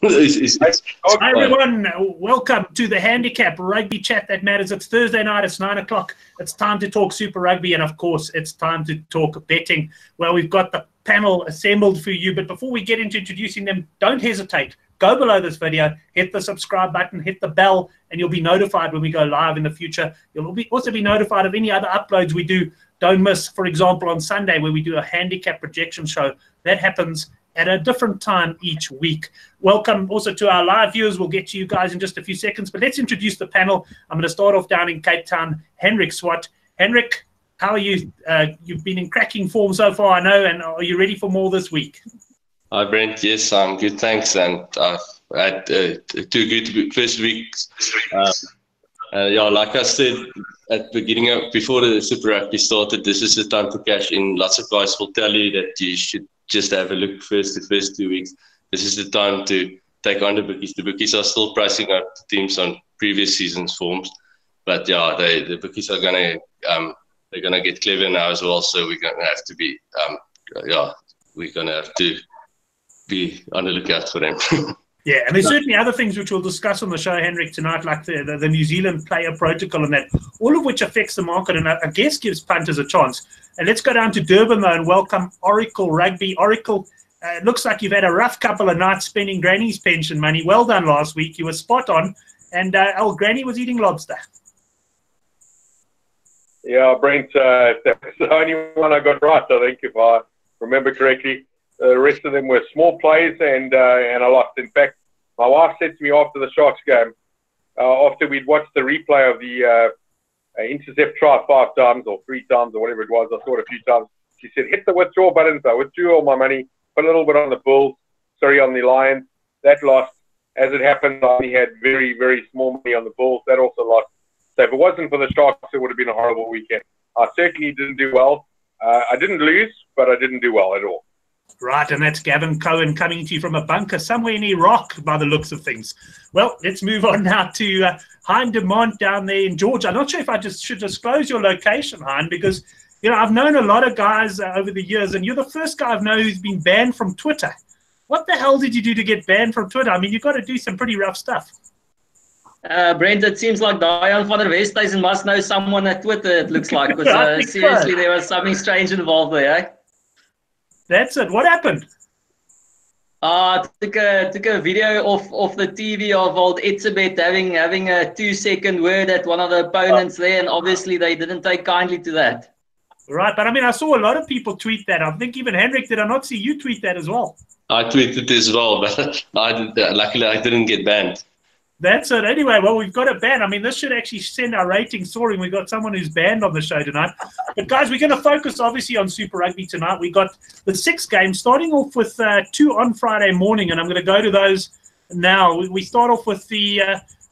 Hi everyone, welcome to the Handicap Rugby Chat That Matters. It's Thursday night, it's 9 o'clock. It's time to talk Super Rugby, and of course, it's time to talk betting. Well, we've got the panel assembled for you, but before we get into introducing them, don't hesitate. Go below this video, hit the subscribe button, hit the bell, and you'll be notified when we go live in the future. You'll also be notified of any other uploads we do. Don't miss, for example, on Sunday where we do a handicap projection show. That happens at a different time each week. Welcome also to our live viewers. We'll get to you guys in just a few seconds, but let's introduce the panel. I'm going to start off down in Cape Town. Henrik Swart. Henrik, how are you? You've been in cracking form so far, I know, and are you ready for more this week? Hi, Brent. Yes, I'm good, thanks. And I've had 2 good first weeks. Yeah, like I said at the beginning, before the Super Rugby started, this is the time to cash in. Lots of guys will tell you that you should just have a look the first 2 weeks. This is the time to take on the bookies. The bookies are still pricing up the teams on previous season's forms, but yeah, the bookies are gonna get clever now as well. So we're gonna have to be we're gonna have to be on the lookout for them. Yeah, and there's certainly other things which we'll discuss on the show, Henrik, tonight, like the New Zealand player protocol and that, all of which affects the market and I guess gives punters a chance. And let's go down to Durban, though, and welcome Oracle Rugby. Oracle, it looks like you've had a rough couple of nights spending Granny's pension money. Well done last week. You were spot on, and old Granny was eating lobster. Yeah, Brent, that's the only one I got right, I think, if I remember correctly. The rest of them were small plays, and I lost. In fact, my wife said to me after the Sharks game, after we'd watched the replay of the intercept try 5 times or 3 times or whatever it was, I saw it a few times. She said, hit the withdraw button. So I withdrew all my money, put a little bit on the Bulls, on the Lions. That lost. As it happened, I only had very, very small money on the Bulls. That also lost. So if it wasn't for the Sharks, it would have been a horrible weekend. I certainly didn't do well. I didn't lose, but I didn't do well at all. Right, and that's Gavin Cohen coming to you from a bunker somewhere in Iraq by the looks of things. Well, let's move on now to Hein Demont down there in Georgia. I'm not sure if I just should disclose your location, Hein, because, you know, I've known a lot of guys over the years, and you're the first guy I've known who's been banned from Twitter. What the hell did you do to get banned from Twitter? I mean, you've got to do some pretty rough stuff. Brent, it seems like Dion van der Westhuizen must know someone at Twitter, it looks like. Because, seriously, there was something strange involved there, eh? That's it. What happened? Took a video off the TV of old Etzebeth having a 2-second word at one of the opponents there, and obviously they didn't take kindly to that. Right, but I mean, I saw a lot of people tweet that. I think even Henrik, did I not see you tweet that as well? I tweeted as well, but luckily I didn't get banned. That's it. Anyway, well, we've got a ban. I mean, this should actually send our ratings soaring. We've got someone who's banned on the show tonight. But, guys, we're going to focus, obviously, on Super Rugby tonight. We got the 6 games, starting off with 2 on Friday morning, and I'm going to go to those now. We start off with the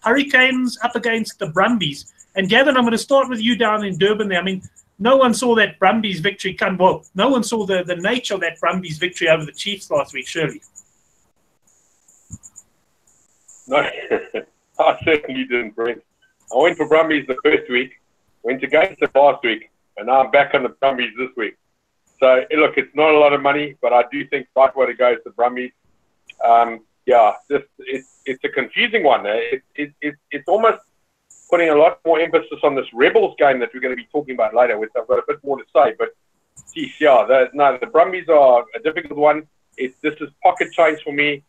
Hurricanes up against the Brumbies. And, Gavin, I'm going to start with you down in Durban there. I mean, no one saw that Brumbies victory come. Well, no one saw the nature of that Brumbies victory over the Chiefs last week, surely. No, I certainly didn't, Brent. I went for Brumbies the first week, went against them last week, and now I'm back on the Brumbies this week. So, look, it's not a lot of money, but I do think the right way to go is the Brumbies. Yeah, it's a confusing one. It's almost putting a lot more emphasis on this Rebels game that we're going to be talking about later, which I've got a bit more to say. But, geez, yeah, the Brumbies are a difficult one. This is pocket change for me.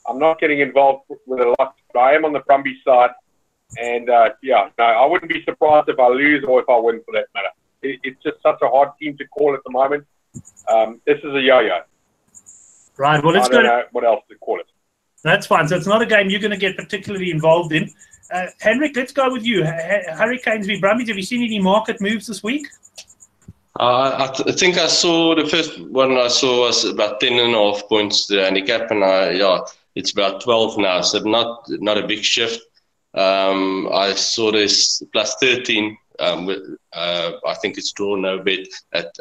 I'm not getting involved with a lot, but I am on the Brumbies side. And, yeah, no, I wouldn't be surprised if I lose or if I win, for that matter. It's just such a hard team to call at the moment. This is a yo-yo. Right, well, let's go. I don't know what else to call it. That's fine. So it's not a game you're going to get particularly involved in. Henrik, let's go with you. Hurricanes v Brumbies. Have you seen any market moves this week? I think I saw the first one I saw was about 10.5 points the handicap, and it's about 12 now, so not a big shift. I saw this plus 13 I think it's draw no bet at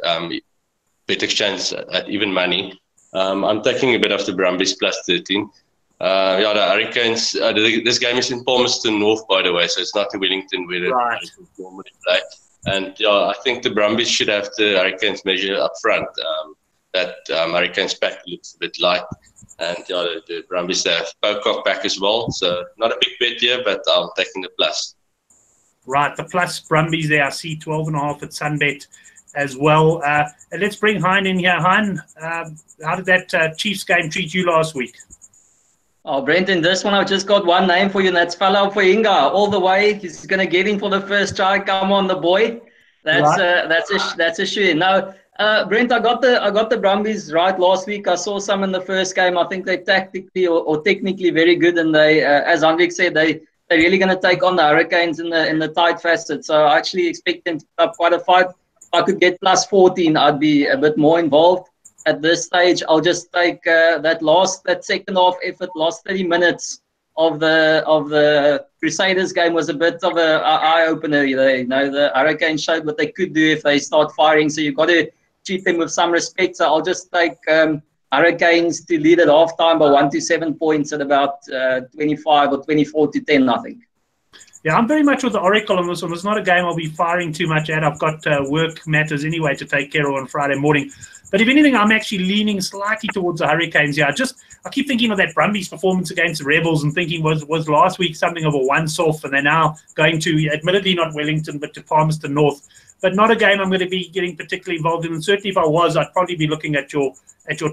Bet Exchange at even money. I'm taking a bit of the Brumbies plus 13. The Hurricanes, this game is in Palmerston North, by the way, so it's not in Wellington where they normally play. And I think the Brumbies should have the Hurricanes measure up front. that Hurricanes pack looks a bit light. And yeah, the Brumbies, they have Pocock back as well. So not a big bet here, but I'm taking the plus. Right, the plus Brumbies there. I see 12.5 at Sunbet as well. And let's bring Hein in here. Hein, how did that Chiefs game treat you last week? Oh, Brenton, this one I've just got one name for you, and that's Falau for Inga. All the way, he's going to get in for the first try. Come on, the boy. That's a shame. Now, Brent, I got the Brumbies right last week. I saw some in the first game. I think they're tactically or technically very good, and they, as Hendrik said, they're really going to take on the Hurricanes in the tight facet. So I actually expect them to put up quite a fight. If I could get plus 14, I'd be a bit more involved. At this stage, I'll just take that second half effort, last 30 minutes of the Crusaders game was a bit of an eye opener. The Hurricanes showed what they could do if they start firing. So you've got to treat them with some respect. So I'll just take Hurricanes to lead at halftime by 1 to 7 points at about 25 or 24 to 10, I think. Yeah, I'm very much with the Oracle on this one. It's not a game I'll be firing too much at. I've got work matters anyway to take care of on Friday morning. But if anything, I'm actually leaning slightly towards the Hurricanes here. I keep thinking of that Brumbies performance against the Rebels and thinking was last week something of a once-off, and they're now going to, admittedly not Wellington, but to Palmerston North. But not a game I'm going to be getting particularly involved in. And certainly if I was, I'd probably be looking at your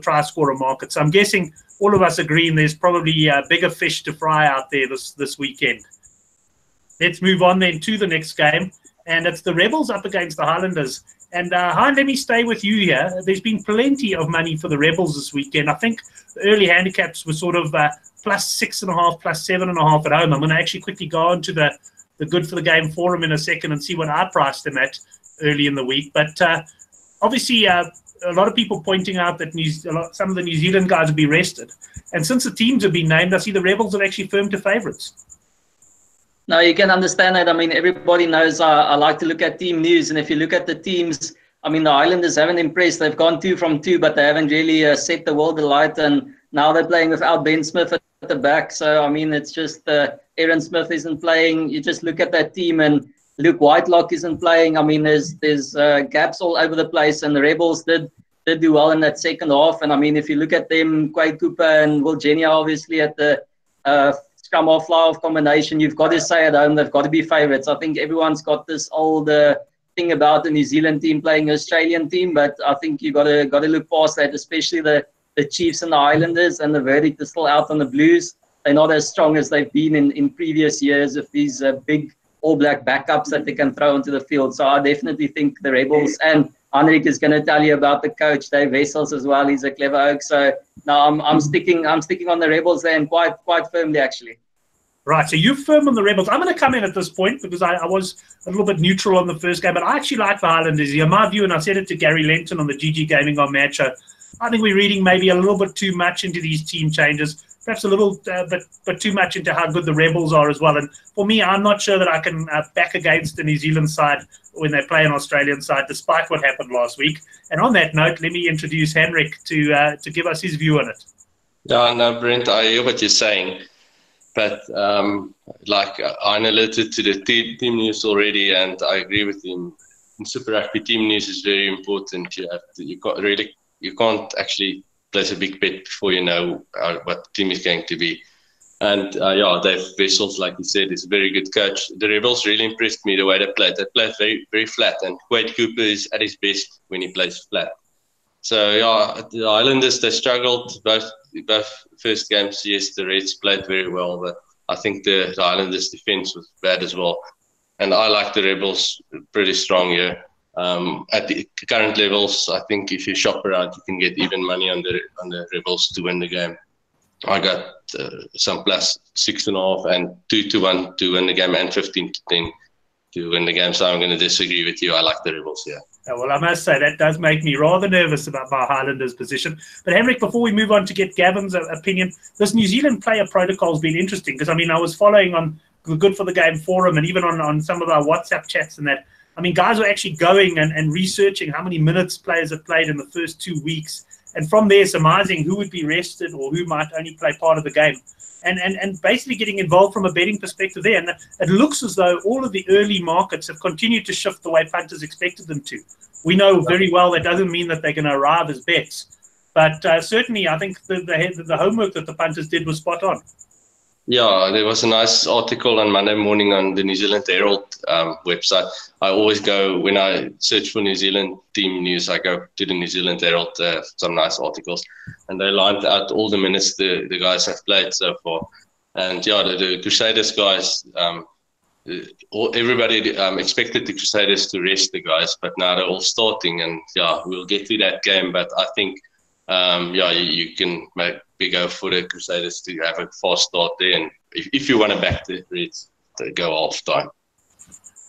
try scorer market. So I'm guessing all of us agreeing there's probably bigger fish to fry out there this weekend. Let's move on then to the next game, and it's the Rebels up against the Highlanders. And Hein, let me stay with you here. There's been plenty of money for the Rebels this weekend. I think the early handicaps were sort of plus 6.5, plus 7.5 at home. I'm going to actually quickly go on to the Good for the Game forum in a second and see what I priced them at early in the week. But obviously, a lot of people pointing out that some of the New Zealand guys will be rested. And since the teams have been named, I see the Rebels have actually firmed to favourites. No, you can understand that. I mean, everybody knows I like to look at team news. And if you look at the teams, I mean, the Highlanders haven't impressed. They've gone 2 from 2, but they haven't really set the world alight. And now they're playing without Ben Smith at the back. So, I mean, it's just Aaron Smith isn't playing. You just look at that team and Luke Whitelock isn't playing. I mean, there's gaps all over the place. And the Rebels did do well in that second half. And, I mean, if you look at them, Quade Cooper and Will Genia, obviously, at the scrum off fly off combination, you've got to say at home they've got to be favourites. I think everyone's got this old thing about the New Zealand team playing an Australian team, but I think you got to look past that, especially the Chiefs and the Highlanders, and the verdict is still out on the Blues. They're not as strong as they've been in previous years with these big All Black backups that they can throw onto the field. So I definitely think the Rebels, and Hendrik is going to tell you about the coach, Dave Wessels, as well. He's a clever oak. So now I'm sticking on the Rebels there, and quite firmly, actually. Right, so you're firm on the Rebels. I'm going to come in at this point because I was a little bit neutral on the first game, but I actually like the Highlanders here. My view, and I said it to Gary Lenton on the GG Gaming on Match, I think we're reading maybe a little bit too much into these team changes, perhaps a little but too much into how good the Rebels are as well. And for me, I'm not sure that I can back against the New Zealand side when they play an Australian side, despite what happened last week. And on that note, let me introduce Hendrik to give us his view on it. Yeah, no, Brent, I hear what you're saying. But like I alluded to the team news already, and I agree with him. In Super Rugby, team news is very important. You can't actually place a big bet before you know what the team is going to be. And Dave Wessels, like you said, is a very good coach. The Rebels really impressed me the way they played. They played very, very flat, and Quade Cooper is at his best when he plays flat. So the Islanders, they struggled both first games. Yes, the Reds played very well, but I think the Islanders' defense was bad as well. And I like the Rebels pretty strong here. At the current levels, I think if you shop around, you can get even money on the Rebels to win the game. I got some plus 6.5 and 2 to 1 to win the game, and 15 to 10 to win the game. So I'm going to disagree with you. I like the Rebels here. Well, I must say that does make me rather nervous about my Highlanders position. But Hendrik, before we move on to get Gavin's opinion, this New Zealand player protocol has been interesting because, I mean, I was following on the Good for the Game forum and even on some of our WhatsApp chats and that. I mean, guys are actually going and researching how many minutes players have played in the first 2 weeks. And from there, surmising who would be rested or who might only play part of the game. And basically getting involved from a betting perspective there. And it looks as though all of the early markets have continued to shift the way punters expected them to. We know very well that doesn't mean that they're going to arrive as bets. But certainly, I think the homework that the punters did was spot on. Yeah, there was a nice article on Monday morning on the New Zealand Herald website. I always go, when I search for New Zealand team news, I go to the New Zealand Herald, some nice articles. And they lined out all the minutes the guys have played so far. And yeah, the Crusaders guys, everybody expected the Crusaders to rest the guys, but now they're all starting. And yeah, we'll get to that game. But I think, you can maybe go for the Crusaders to have a fast start there. And if you want to back the Reds, to go half time.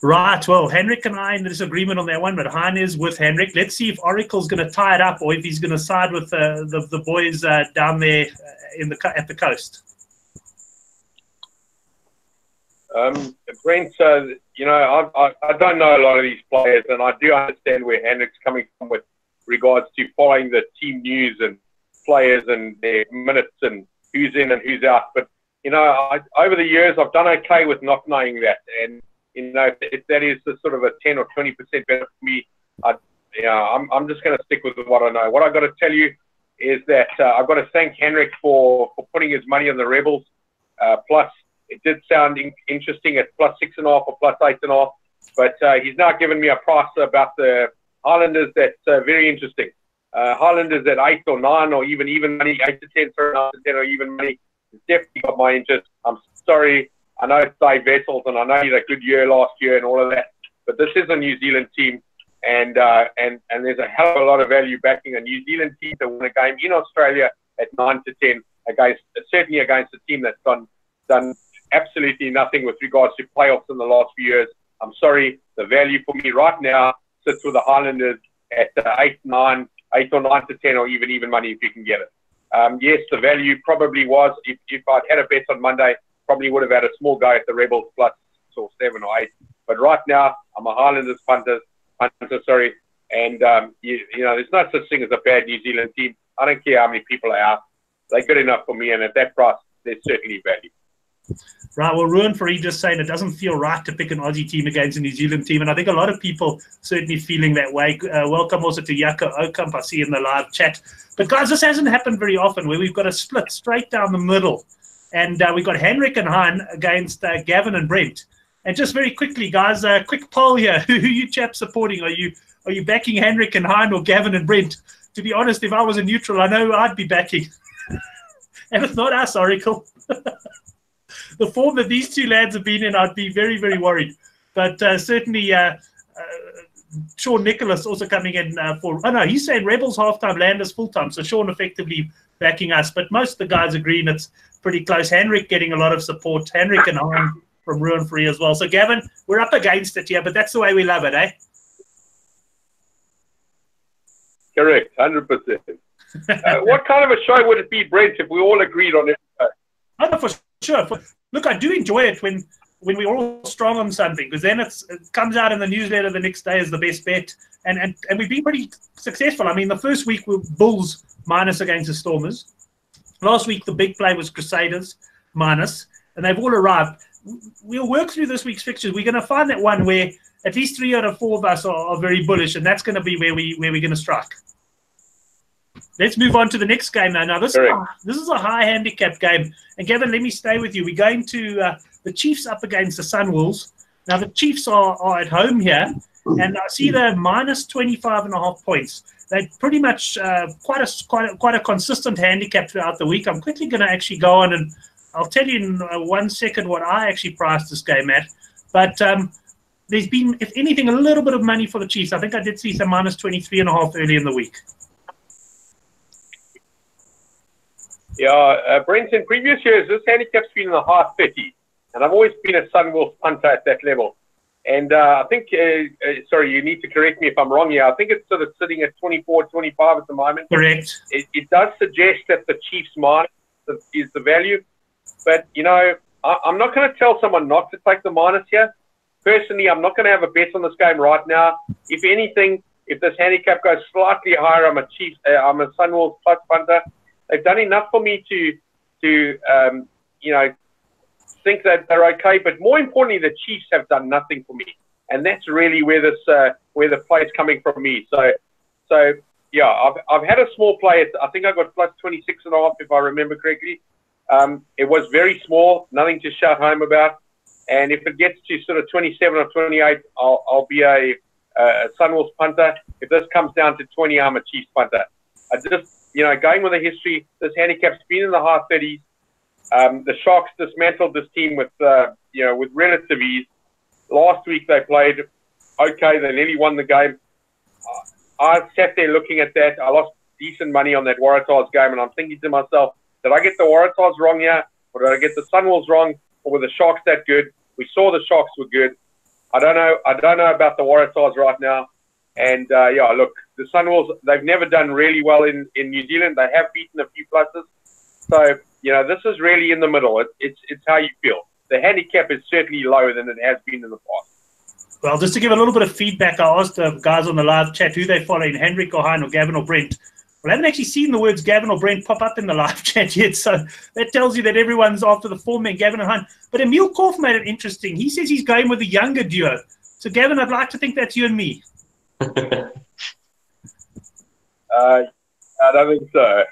Right. Well, Henrik and I in disagreement on that one, but Hein is with Henrik. Let's see if Oracle's going to tie it up or if he's going to side with the boys down there at the coast. Brent, I don't know a lot of these players, and I do understand where Henrik's coming from with regards to following the team news and players and their minutes and who's in and who's out. But, over the years, I've done okay with not knowing that. And, if that is a sort of a 10 or 20% better for me, I'm just going to stick with what I know. What I've got to tell you is that I've got to thank Henrik for putting his money on the Rebels. Plus, it did sound interesting at +6.5 or +8.5. But he's now given me a price about the Highlanders that's very interesting. Highlanders at 8 or 9 or even money, 8 to 10, sorry, 9 to 10 or even money. It's definitely got my interest. I'm sorry. I know it's Dave Vessels, and I know he had a good year last year and all of that. But this is a New Zealand team, and there's a hell of a lot of value backing a New Zealand team to win a game in Australia at 9 to 10 certainly against a team that's done absolutely nothing with regards to playoffs in the last few years. I'm sorry. The value for me right now sits with the Highlanders at 8 or 9 to 10 or even money if you can get it. Yes, the value probably was, if I'd had a bet on Monday, probably would have had a small go at the Rebels +6 or 7 or 8. But right now, I'm a Highlanders punter, and there's no such thing as a bad New Zealand team. I don't care how many people are out. They're good enough for me, and at that price, there's certainly value. Right, well, Ruan Free just saying it doesn't feel right to pick an Aussie team against a New Zealand team, and I think a lot of people certainly feeling that way. Welcome also to Yako Okamp, I see in the live chat. But guys, this hasn't happened very often where we've got a split straight down the middle, and we've got Henrik and Hein against Gavin and Brent. And just very quickly, guys, a quick poll here. Who you chaps supporting? Are you backing Henrik and Hein or Gavin and Brent? To be honest, if I was a neutral, I know I'd be backing. And it's not us, Oracle. The form that these two lads have been in, I'd be very, very worried. But certainly, Sean Nicholas also coming in for... Oh, no, he's saying Rebels halftime, Landers full-time. So Sean effectively backing us. But most of the guys agreeing it's pretty close. Henrik getting a lot of support. Henrik and Hein from Ruin Free as well. So, Gavin, we're up against it here, but that's the way we love it, eh? Correct, 100%. What kind of a show would it be, Brent, if we all agreed on it? Oh, no, for sure. Look, I do enjoy it when we're all strong on something, because then it comes out in the newsletter the next day as the best bet. And we've been pretty successful. I mean, the first week were Bulls minus against the Stormers. Last week, the big play was Crusaders minus, and they've all arrived. We'll work through this week's fixtures. We're going to find that one where at least 3 out of 4 of us are very bullish, and that's going to be where we're going to strike. Let's move on to the next game now. Now, this is a high handicap game. And, Gavin, let me stay with you. We're going to the Chiefs up against the Sunwolves. Now, the Chiefs are at home here, and I see they're minus 25.5 points. They're pretty much quite a consistent handicap throughout the week. I'm quickly going to actually go on, and I'll tell you in 1 second what I actually priced this game at. But there's been, if anything, a little bit of money for the Chiefs. I think I did see some minus 23.5 early in the week. Yeah, Brent, in previous years, this handicap's been in the high 30s, and I've always been a Sunwolves punter at that level. And I think, sorry, you need to correct me if I'm wrong here. I think it's sort of sitting at 24, 25 at the moment. Correct. It does suggest that the Chiefs minus is the value. But, I'm not going to tell someone not to take the minus here. Personally, I'm not going to have a bet on this game right now. If anything, if this handicap goes slightly higher, I'm a Sunwolves plus punter. They've done enough for me to think that they're okay. But more importantly, the Chiefs have done nothing for me, and that's really where the play's coming from me. So I've had a small play. I think I got plus 26.5 if I remember correctly. It was very small, nothing to shout home about. And if it gets to sort of 27 or 28, I'll be a Sunwolves punter. If this comes down to 20, I'm a Chiefs punter. I just, going with the history, this handicap's been in the high 30s. The Sharks dismantled this team with relative ease. Last week they played okay. They nearly won the game. I sat there looking at that. I lost decent money on that Waratahs game, and I'm thinking to myself, did I get the Waratahs wrong here, or did I get the Sunwolves wrong, or were the Sharks that good? We saw the Sharks were good. I don't know about the Waratahs right now. And look, the Sunwolves, they've never done really well in New Zealand. They have beaten a few pluses. So, this is really in the middle. It's how you feel. The handicap is certainly lower than it has been in the past. Well, just to give a little bit of feedback, I asked the guys on the live chat who they follow in, Hendrik or Hein or Gavin or Brent. Well, I haven't actually seen the words Gavin or Brent pop up in the live chat yet, so that tells you that everyone's after the four men, Gavin and Hein. But Emil Korf made it interesting. He says he's going with the younger duo. So, Gavin, I'd like to think that's you and me. I don't think so.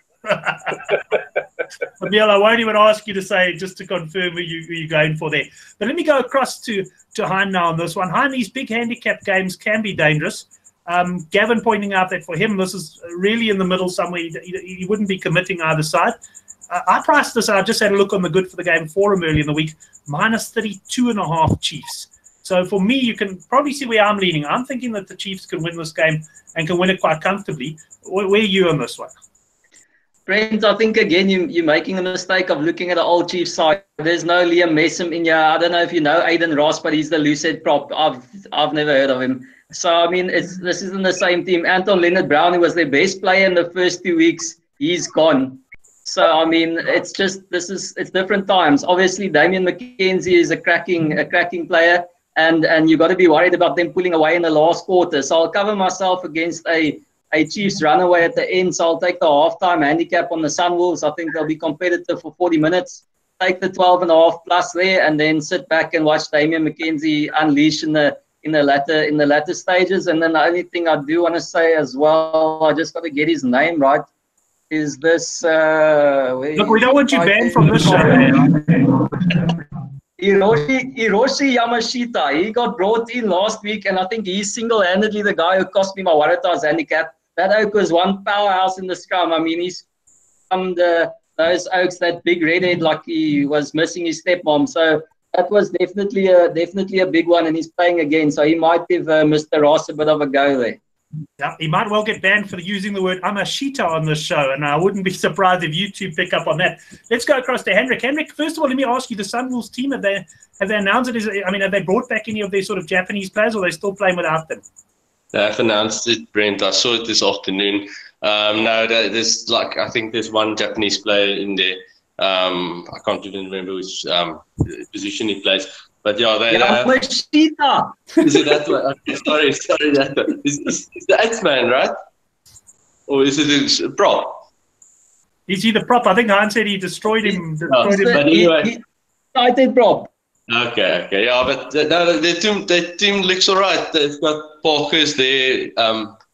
Emil, I won't even ask you to say, just to confirm who you're going for there. But let me go across to Hein now on this one. Hein, these big handicap games can be dangerous. Gavin pointing out that for him, this is really in the middle somewhere. He wouldn't be committing either side. I priced this. I just had a look on the Good for the Game forum early in the week. Minus 32.5 Chiefs. So for me, you can probably see where I'm leaning. I'm thinking that the Chiefs can win this game and can win it quite comfortably. Where are you on this one? Brent, I think, again, you're making the mistake of looking at the old Chiefs side. There's no Liam Messam in here. I don't know if you know Aiden Ross, but he's the loosehead prop. I've never heard of him. So, I mean, this isn't the same team. Anton Leonard-Brown, who was their best player in the first 2 weeks, he's gone. So, I mean, it's different times. Obviously, Damian McKenzie is a cracking player, and you've got to be worried about them pulling away in the last quarter. So I'll cover myself against a Chiefs runaway at the end. So I'll take the halftime handicap on the Sunwolves. I think they'll be competitive for 40 minutes. Take the 12.5 plus there, and then sit back and watch Damian McKenzie unleash in the latter stages. And then the only thing I do want to say as well, I just got to get his name right, is this... Look, we don't want you banned from this show. Hiroshi Yamashita. He got brought in last week, and I think he's single-handedly the guy who cost me my Waratahs handicap. That oak was one powerhouse in the scrum. I mean, he's from those oaks, that big redhead, like he was missing his stepmom. So that was definitely a big one, and he's playing again. So he might give Mr. Ross a bit of a go there. Yeah, he might well get banned for using the word Amashita on this show, and I wouldn't be surprised if you two pick up on that. Let's go across to Hendrik. Hendrik, first of all, let me ask you, the Sunwolves team, have they announced it? Have they brought back any of their sort of Japanese players, or are they still playing without them? They have announced it, Brent. I saw it this afternoon. No, there's I think there's one Japanese player in there. I can't even remember which position he plays. But yeah, Yamashita. Is it that one? Okay, sorry, that one. Is the X-Man, right? Or is it a prop? Is he the prop? I think Hans said he destroyed him. But anyway. I did prop. Okay. Yeah, but no, the team looks all right. They've got Parker's there.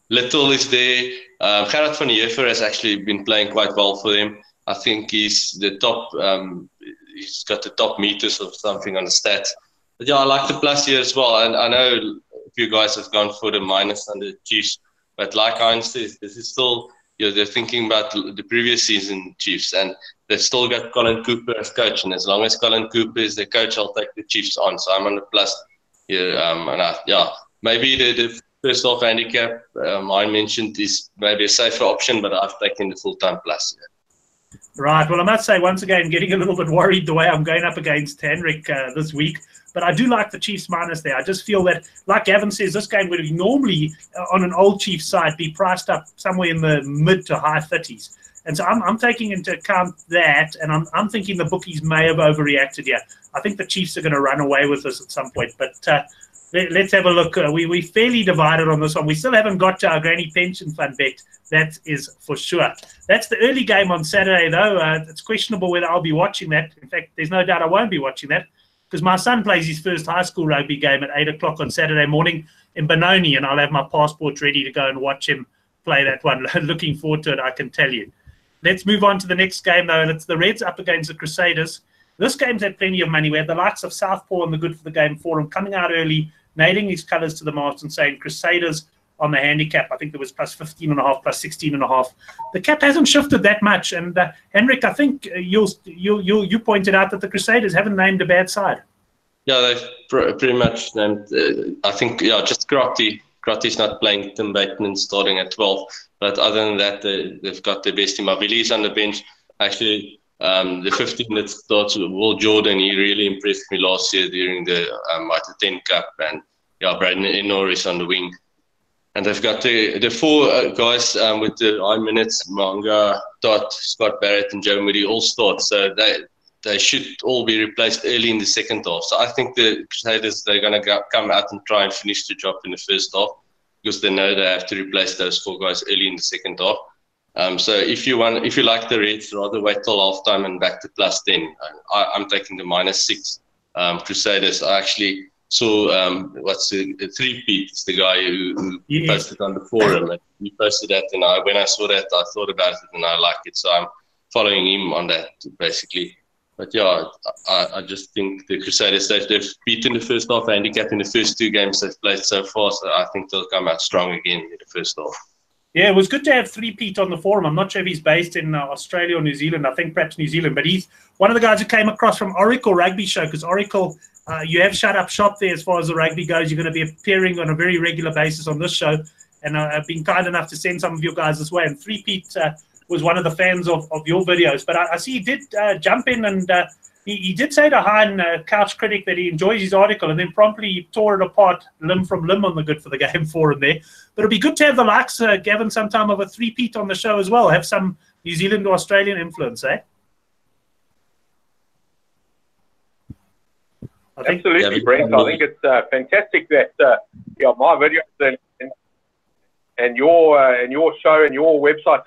Little is there. Gerard van Heever has actually been playing quite well for them. I think he's the top. He's got the top meters or something on the stats. But yeah, I like the plus here as well. And I know a few guys have gone for the minus on the Chiefs. But like Heinz says, this is still, they're thinking about the previous season Chiefs. And they've still got Colin Cooper as coach. And as long as Colin Cooper is the coach, I'll take the Chiefs on. So I'm on the plus here. Maybe the first half handicap I mentioned is maybe a safer option, but I've taken the full-time plus here. Right. Well, I must say, once again, getting a little bit worried the way I'm going up against Henrik this week. But I do like the Chiefs minus there. I just feel that, like Gavin says, this game would normally, on an old Chiefs side, be priced up somewhere in the mid to high 30s. And so I'm taking into account that, and I'm thinking the bookies may have overreacted here. I think the Chiefs are going to run away with this at some point. But let's have a look. We're fairly divided on this one. We still haven't got to our granny pension fund bet. That is for sure. That's the early game on Saturday, though. It's questionable whether I'll be watching that. In fact, there's no doubt I won't be watching that because my son plays his first high school rugby game at 8 o'clock on Saturday morning in Benoni, and I'll have my passport ready to go and watch him play that one. Looking forward to it, I can tell you. Let's move on to the next game, though, and it's the Reds up against the Crusaders. This game's had plenty of money. We had the likes of Southpaw and the Good for the Game forum coming out early, nailing these colours to the mast and saying Crusaders on the handicap. I think there was plus 15.5, plus 16.5. The cap hasn't shifted that much. And Henrik, I think you pointed out that the Crusaders haven't named a bad side. Yeah, they've pretty much named. I think just Grotty's not playing. Tim Bateman starting at 12. But other than that, they've got their best team. Mavili's on the bench. Actually, the 15 that starts with Will Jordan, he really impressed me last year during the Mitre 10 Cup. And Braden Enor is on the wing. And they've got the four guys with the high minutes, Manga, Todd, Scott Barrett, and Joe Moody all start. So they should all be replaced early in the second half. So I think the Crusaders, they're going to come out and try and finish the job in the first half because they know they have to replace those four guys early in the second half. So if you like the Reds, rather wait till halftime and back to plus 10. I'm taking the -6 Crusaders. I actually saw what's the three-peat. It's the guy who posted on the forum. And he posted that, and when I saw that, I thought about it and I like it. So I'm following him on that basically. But yeah, I just think the Crusaders, they've beaten the first half handicap in the first two games they've played so far. So I think they'll come out strong again in the first half. Yeah, it was good to have three-peat on the forum. I'm not sure if he's based in Australia or New Zealand. I think perhaps New Zealand. But he's one of the guys who came across from Oracle Rugby Show, because Oracle, you have shut up shop there as far as the rugby goes. You're going to be appearing on a very regular basis on this show. And I've been kind enough to send some of your guys this way. And three-peat was one of the fans of your videos. But I see he did jump in and he did say to Hein, Couch Critic, that he enjoys his article, and then promptly tore it apart limb from limb on the Good for the Game forum there. But it'd be good to have the likes, Gavin, sometime of a three-peat on the show as well. Have some New Zealand or Australian influence, eh? Absolutely, Brent. I think it's fantastic that my videos and your show and your website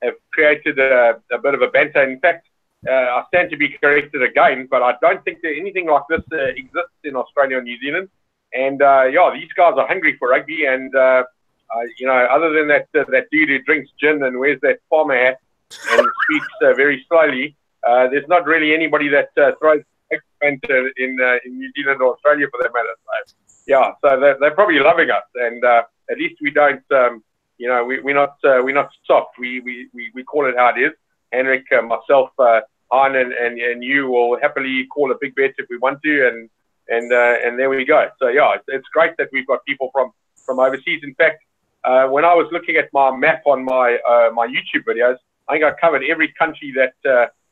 have created a bit of a banter. In fact, I stand to be corrected again, but I don't think that anything like this exists in Australia or New Zealand. And these guys are hungry for rugby. And other than that dude who drinks gin and wears that farmer hat and speaks very slowly, there's not really anybody that throws in New Zealand or Australia for that matter. So they're probably loving us, and at least we don't. We're not soft. We call it how it is. Henrik, myself, Hein, and you will happily call a big bet if we want to, and there we go. So it's great that we've got people from overseas. In fact, when I was looking at my map on my YouTube videos, I think I covered every country that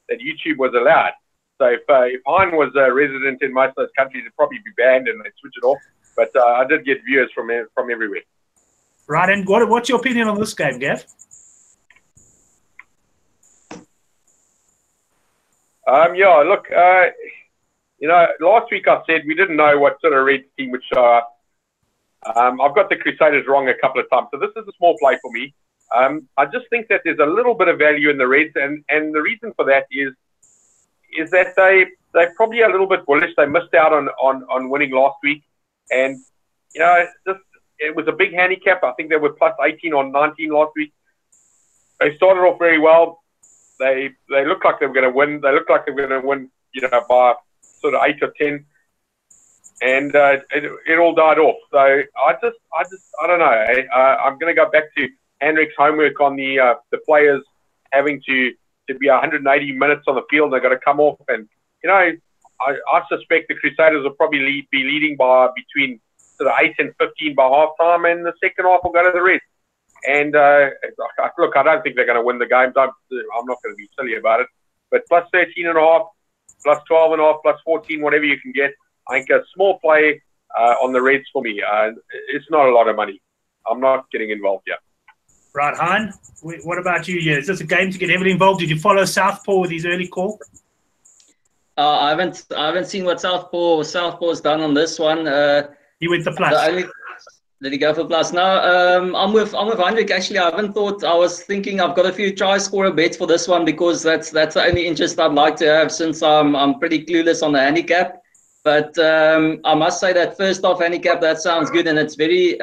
YouTube was allowed. So if Hein was a resident in most of those countries, it'd probably be banned and they'd switch it off. But I did get viewers from everywhere. Right, and what's your opinion on this game, Gav? Look, last week I said we didn't know what sort of Reds team would show up. I've got the Crusaders wrong a couple of times, so this is a small play for me. I just think that there's a little bit of value in the Reds, and the reason for that is that they're probably a little bit bullish. They missed out on winning last week, and it was a big handicap. I think they were plus 18 or 19 last week. They started off very well. They looked like they were going to win. They looked like they were going to win, by sort of 8 or 10, and it all died off. So I don't know. I'm going to go back to Henrik's homework on the players having to be 180 minutes on the field. They've got to come off, and I suspect the Crusaders will probably be leading by between sort of 8 and 15 by half time, and the second half will go to the Reds. And look, I don't think they're going to win the games. I'm not going to be silly about it. But plus 13.5, plus 12.5, plus 14, whatever you can get. I think a small play on the Reds for me. It's not a lot of money. I'm not getting involved yet. Right, Hein, what about you? Is this a game to get heavily involved? Did you follow Southpaw with his early call? I haven't seen what Southpaw's done on this one. He went the plus. Did he go for plus? No, I'm with Hendrik. Actually, I was thinking I've got a few try scorer bets for this one because that's the only interest I'd like to have since I'm pretty clueless on the handicap. But I must say that first off, handicap, that sounds good, and it's very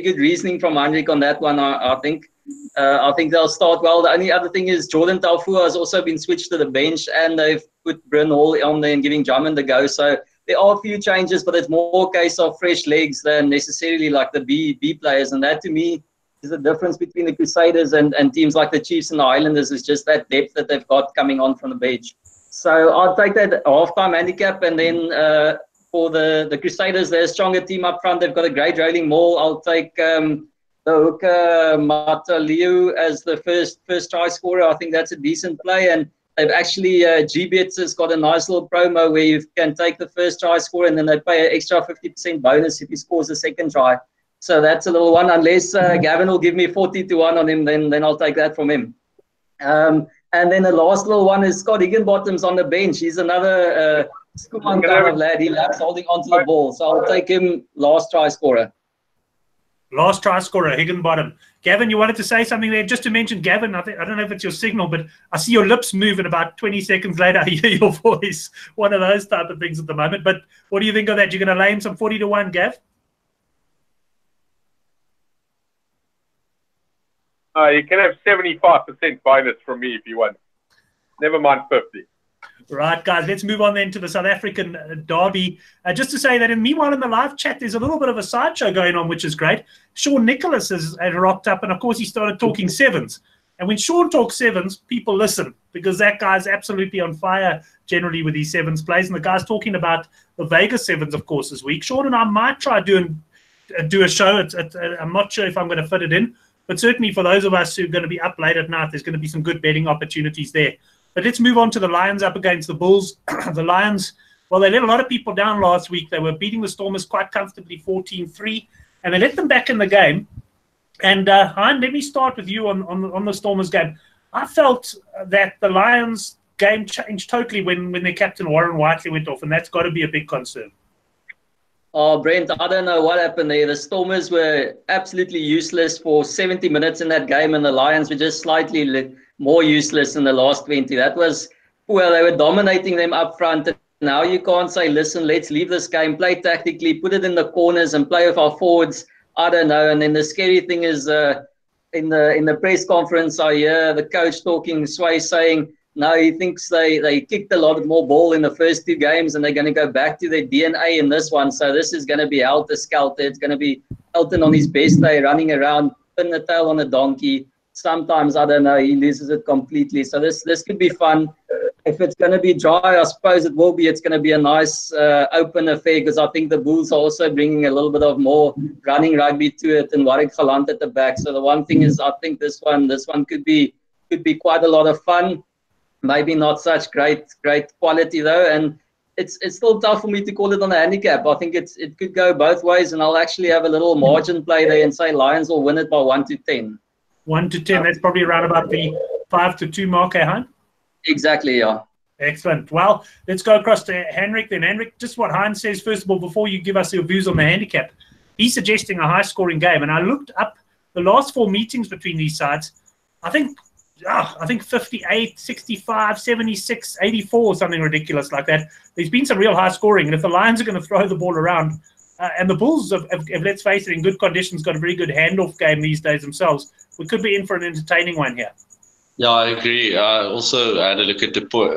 good reasoning from Heinrich on that one. I think they'll start well. The only other thing is Jordan Taufua has also been switched to the bench, and they've put Bryn Hall on there and giving Drummond a go. So there are a few changes, but it's more a case of fresh legs than necessarily like the B players. And that to me is the difference between the Crusaders and teams like the Chiefs and the Highlanders, is just that depth that they've got coming on from the bench. So I'll take that halftime handicap, and then for the Crusaders, they're a stronger team up front. They've got a great rolling maul. I'll take the hooker Mataliu as the first try scorer. I think that's a decent play, and they've actually GBets has got a nice little promo where you can take the first try scorer, and then they pay an extra 50% bonus if he scores the second try. So that's a little one. Unless Gavin will give me 40-1 on him, then I'll take that from him. And then the last little one is Scott Higginbottom's on the bench. He's another Skuman kind of lad. He loves holding onto the ball. So I'll take him last try scorer. Last try scorer, Higginbottom. Gavin, you wanted to say something there? Just to mention, Gavin, I don't know if it's your signal, but I see your lips move, and about 20 seconds later I hear your voice. One of those type of things at the moment. But what do you think of that? You're going to lay him some 40-1, Gav? You can have 75% bonus from me if you want. Never mind 50. Right, guys, let's move on then to the South African derby. Just to say that meanwhile in the live chat, there's a little bit of a sideshow going on, which is great. Sean Nicholas has rocked up, and of course he started talking sevens. And when Sean talks sevens, people listen, because that guy's absolutely on fire generally with his sevens plays. And the guy's talking about the Vegas sevens, of course, this week. Sean and I might try do a show. I'm not sure if I'm going to fit it in. But certainly for those of us who are going to be up late at night, there's going to be some good betting opportunities there. But let's move on to the Lions up against the Bulls. The Lions, well, they let a lot of people down last week. They were beating the Stormers quite comfortably 14-3, and they let them back in the game. And, Hein, let me start with you on the Stormers game. I felt that the Lions game changed totally when their captain Warren Whiteley went off, and that's got to be a big concern. Oh, Brent, I don't know what happened there. The Stormers were absolutely useless for 70 minutes in that game, and the Lions were just slightly more useless in the last 20. That was, well, they were dominating them up front. And now you can't say, listen, let's leave this game, play tactically, put it in the corners and play with our forwards. I don't know. And then the scary thing is in the press conference, I hear the coach talking, Sway, saying, no, he thinks they kicked a lot more ball in the first two games, and they're going to go back to their DNA in this one. So this is going to be helter-skelter. It's going to be Elton on his best day, running around, pin the tail on a donkey. Sometimes, I don't know, he loses it completely. So this could be fun. If it's going to be dry, I suppose it will be. It's going to be a nice open affair, because I think the Bulls are also bringing a little bit of more running rugby to it, and Warwick Galant at the back. So the one thing is, I think this one could be quite a lot of fun. Maybe not such great quality though, and it's still tough for me to call it on a handicap. I think it could go both ways, and I'll actually have a little margin play there and say Lions will win it by 1-10. 1-10. That's probably around about the 5-2 mark, Hein? Exactly, yeah. Excellent. Well, let's go across to Henrik then. Henrik, just what Hein says first of all before you give us your views on the handicap. He's suggesting a high-scoring game, and I looked up the last 4 meetings between these sides. I think 58, 65, 76, 84, something ridiculous like that. There's been some real high scoring. And if the Lions are going to throw the ball around, and the Bulls, have, let's face it, in good conditions, got a very good handoff game these days themselves, we could be in for an entertaining one here. Yeah, I agree. I also had a look at the point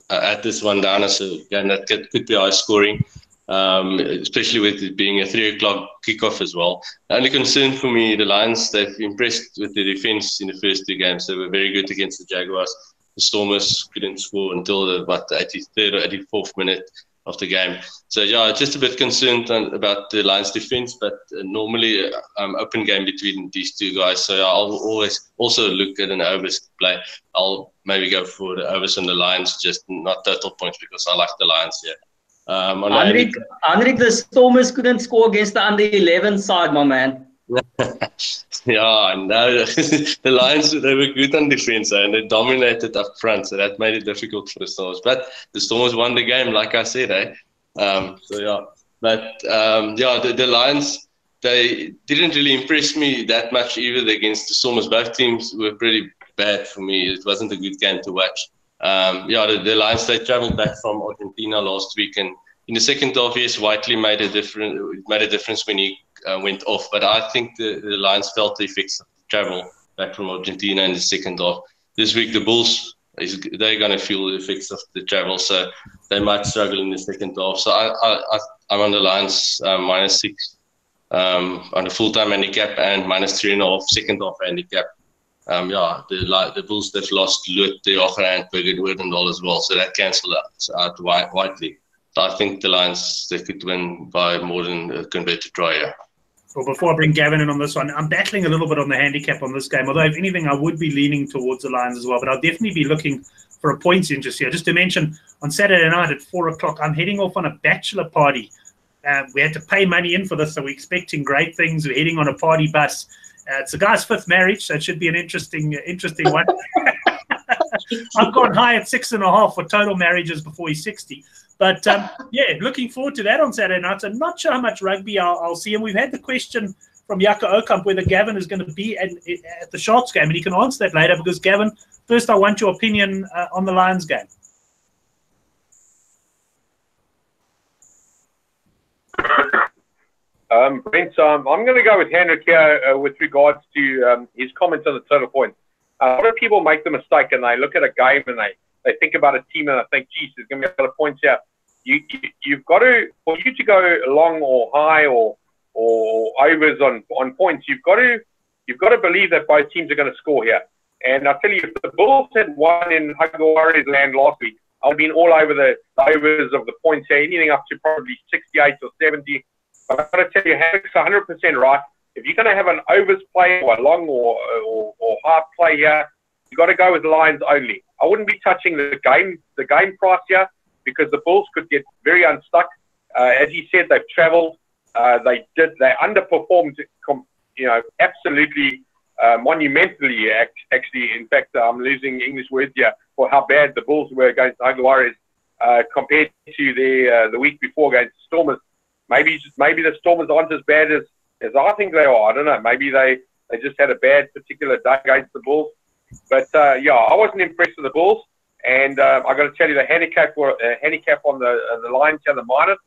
at this one down as a game that could be high scoring. Especially with it being a 3 o'clock kickoff as well. The only concern for me, the Lions, they've impressed with the defense in the first 2 games. They were very good against the Jaguars. The Stormers couldn't score until the 83rd or 84th minute of the game. So yeah, just a bit concerned about the Lions defense, but normally open game between these 2 guys. So I'll always also look at an overs play. I'll maybe go for the overs on the Lions, just not total points, because I like the Lions here. Henrik, the Stormers couldn't score against the under 11 side, my man. Yeah, I know. The Lions, they were good on defense, and they dominated up front, so that made it difficult for the Stormers. But the Stormers won the game, like I said, So yeah, but the Lions, they didn't really impress me that much either against the Stormers. Both teams were pretty bad for me. It wasn't a good game to watch. The Lions, they travelled back from Argentina last week, and in the second half, yes, Whiteley made a difference when he went off. But I think the Lions felt the effects of travel back from Argentina in the second half. This week, the Bulls, they're going to feel the effects of the travel, so they might struggle in the second half. So I'm on the Lions -6 on the full-time handicap and -3.5 second half handicap. The Bulls, they've lost Lut, the Ockerhand, Bergen, Werdendal as well, so that cancelled out Whiteley. So I think the Lions, they could win by more than a converted try, yeah. Well, before I bring Gavin in on this one, I'm battling a little bit on the handicap on this game, although if anything, I would be leaning towards the Lions as well, but I'll definitely be looking for a points interest here. Just to mention, on Saturday night at 4 o'clock, I'm heading off on a bachelor party. We had to pay money in for this, so we're expecting great things. We're heading on a party bus. It's a guy's 5th marriage, so it should be an interesting one. I've gone high at 6.5 for total marriages before he's 60. But, yeah, looking forward to that on Saturday night. So not sure how much rugby I'll see. And we've had the question from Yaka Okamp whether Gavin is going to be at the Sharks game. And he can answer that later because, Gavin, first I want your opinion on the Lions game. Brent, I'm going to go with Hendrik here with regards to his comments on the total points. A lot of people make the mistake and they look at a game and they think about a team and they think, geez, there's going to be a lot of points here. You've got to, for you to go long or high or overs on points, you've got to believe that both teams are going to score here. And I'll tell you, if the Bulls had won in Hagawari's land last week, I would have been all over the overs of the points here, anything up to probably 68 or 70. But I've got to tell you, Hendrik's 100% right. If you're going to have an overs play or a long or half play here, you've got to go with lines only. I wouldn't be touching the game price here because the Bulls could get very unstuck. As he said, they've travelled. They underperformed, absolutely monumentally. Actually, in fact, I'm losing English words here for how bad the Bulls were against the Jaguars compared to the week before against the Stormers. Maybe the Stormers aren't as bad as I think they are. I don't know. Maybe they just had a bad particular day against the Bulls. But, I wasn't impressed with the Bulls. And I've got to tell you, the handicap on the Lions here, the minus,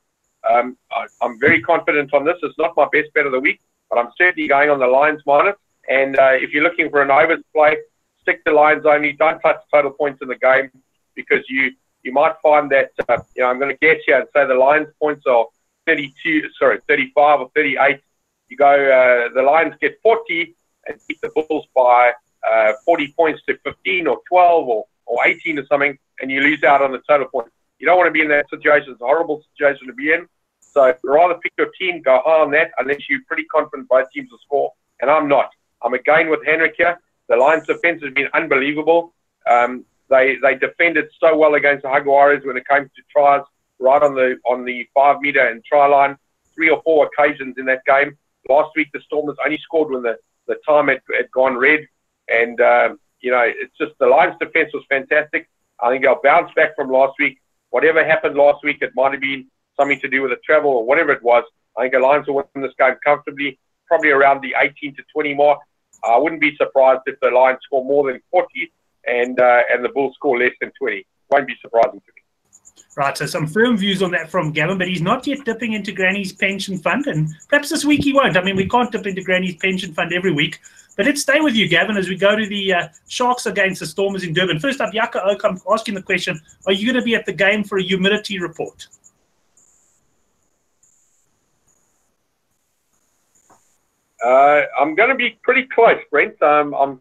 I'm very confident on this. It's not my best bet of the week, but I'm certainly going on the Lions minus. And if you're looking for an overs play, stick to Lions only. Don't touch total points in the game because you might find that, I'm going to guess here and say the Lions points are 35 or 38. You go, the Lions get 40 and keep the Bulls by 40 points to 15 or 12 or 18 or something, and you lose out on the total points. You don't want to be in that situation. It's a horrible situation to be in. So rather pick your team, go high on that, unless you're pretty confident both teams will score. And I'm not. I'm again with Hendrik here. The Lions' defense has been unbelievable. They defended so well against the Jaguars when it came to tries, right on the 5 meter and try line, 3 or 4 occasions in that game. Last week, the Stormers only scored when the time had gone red. And, it's just the Lions' defense was fantastic. I think they'll bounce back from last week. Whatever happened last week, it might have been something to do with the travel or whatever it was. I think the Lions will win this game comfortably, probably around the 18 to 20 mark. I wouldn't be surprised if the Lions score more than 40 and the Bulls score less than 20. Won't be surprising to me. Right, so some firm views on that from Gavin, but he's not yet dipping into Granny's pension fund, and perhaps this week he won't. I mean, we can't dip into Granny's pension fund every week. But let's stay with you, Gavin, as we go to the Sharks against the Stormers in Durban. First up, Yaka Okamp asking the question, are you going to be at the game for a humidity report? I'm going to be pretty close, Brent. I've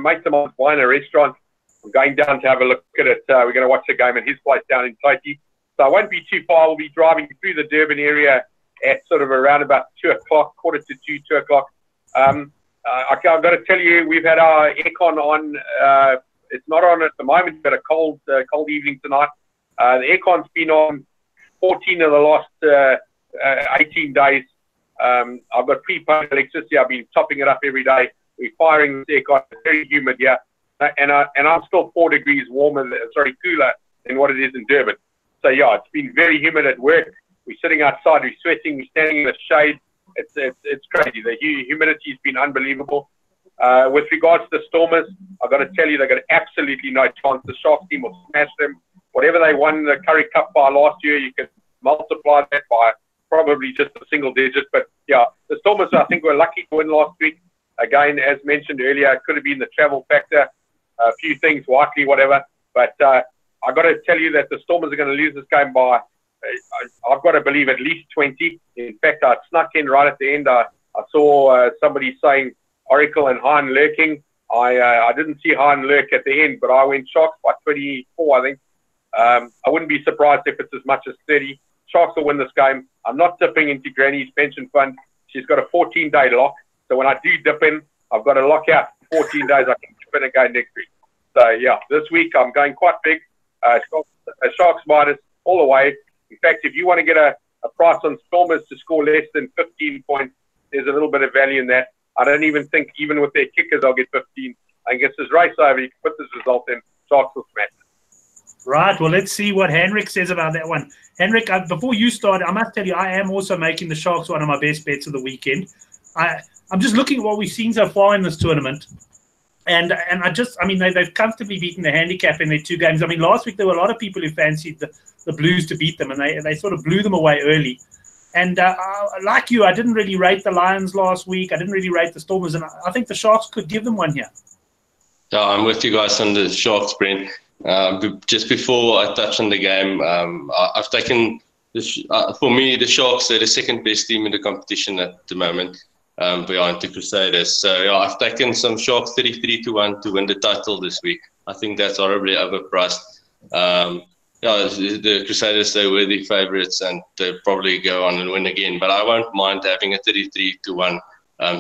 made some wine at a restaurant. I'm going down to have a look at it. We're going to watch the game at his place down in Toti. So I won't be too far. We'll be driving through the Durban area at sort of around about 2 o'clock, quarter to 2 o'clock. I've got to tell you, we've had our aircon on. It's not on at the moment. We've had a cold evening tonight. The aircon's been on 14 of the last 18 days. I've got prepaid electricity. I've been topping it up every day. We're firing this aircon. It's very humid here. And I'm still 4 degrees cooler than what it is in Durban. So, yeah, it's been very humid at work. We're sitting outside. We're sweating. We're standing in the shade. It's crazy. The humidity has been unbelievable. With regards to the Stormers, I've got to tell you, they've got absolutely no chance. The Sharks team will smash them. Whatever they won the Currie Cup by last year, you can multiply that by probably just a single digit. But yeah, the Stormers, I think, were lucky to win last week. Again, as mentioned earlier, it could have been the travel factor, a few things, Whiteley, whatever. But I got to tell you that the Stormers are going to lose this game by, I've got to believe, at least 20. In fact, I snuck in right at the end. I saw somebody saying Oracle and Hahn lurking. I didn't see Hahn lurk at the end, but I went Sharks by 24, I think. I wouldn't be surprised if it's as much as 30. Sharks will win this game. I'm not dipping into Granny's pension fund. She's got a 14-day lock. So when I do dip in, I've got a lockout for 14 days. I can dip in again next week. So, yeah, this week I'm going quite big. Sharks minus all the way. In fact, if you want to get a price on Stormers to score less than 15 points, there's a little bit of value in that. I don't even think, even with their kickers, I'll get 15. I think it's this race over. You can put this result in. Sharks will smash it. Right. Well, let's see what Henrik says about that one. Henrik, before you start, I must tell you, I am also making the Sharks one of my best bets of the weekend. I'm just looking at what we've seen so far in this tournament. And they've comfortably beaten the Handicap in their 2 games. I mean, last week there were a lot of people who fancied the Blues to beat them, and they sort of blew them away early. And like you, I didn't really rate the Lions last week. I didn't really rate the Stormers, and I think the Sharks could give them one here. Yeah, I'm with you guys on the Sharks, Brent. Just before I touch on the game, I've taken, for me, the Sharks are the second best team in the competition at the moment, behind the Crusaders. So yeah, I've taken some Sharks 33-1 to win the title this week. I think that's horribly overpriced. Yeah, the Crusaders, they're worthy favourites, and they'll probably go on and win again. But I won't mind having a 33-1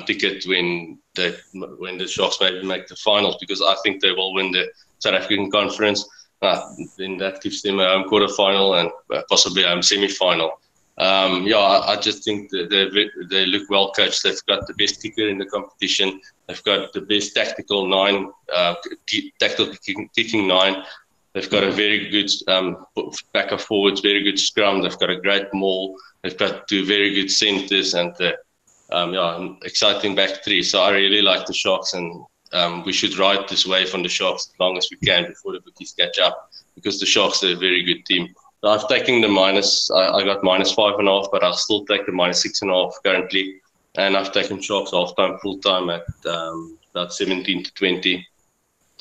ticket when the Sharks maybe make the finals, because I think they will win the South African Conference. Then that gives them a home quarter-final and possibly a home semi-final. Yeah, I just think that they look well coached. They've got the best kicker in the competition. They've got the best tactical kicking 9. They've got a very good back and forwards, very good scrum. They've got a great maul. They've got 2 very good centres and exciting back 3. So I really like the Sharks, and we should ride this wave on the Sharks as long as we can before the bookies catch up, because the Sharks are a very good team. So I've taken the minus. I got -5.5, but I'll still take the -6.5 currently. And I've taken Sharks half-time, full-time at about 17-20.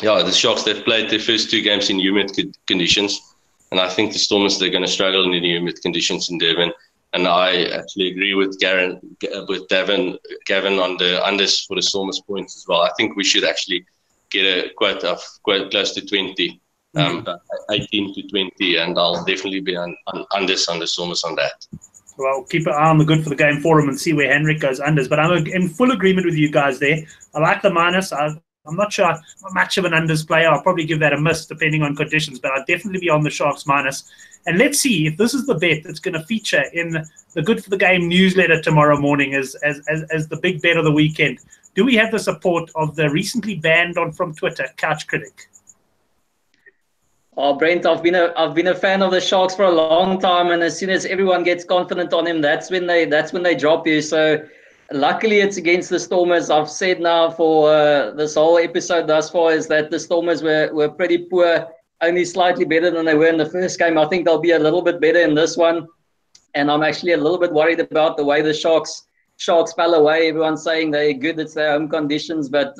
Yeah, the Sharks, they've played their first 2 games in humid conditions, and I think the Stormers, they're going to struggle in the humid conditions in Devon. And I actually agree with Gavin on the unders for the Stormers points as well. I think we should actually get quite close to 20, 18-20, and I'll definitely be on unders on the Stormers on that. Well, keep an eye on the Good for the Game forum and see where Henrik goes unders. But I'm in full agreement with you guys there. I like the minus. I'm not sure I'm much of an unders player. I'll probably give that a miss depending on conditions, but I'll definitely be on the Sharks minus. And let's see if this is the bet that's going to feature in the Good for the Game newsletter tomorrow morning as the big bet of the weekend. Do we have the support of the recently banned from Twitter Couch Critic? Oh, Brent, I've been a fan of the Sharks for a long time, and as soon as everyone gets confident on him, that's when they drop you. So luckily, it's against the Stormers. I've said now for this whole episode thus far is that the Stormers were pretty poor, only slightly better than they were in the first game. I think they'll be a little bit better in this one, and I'm actually a little bit worried about the way the Sharks fell away. Everyone's saying they're good, it's their home conditions, but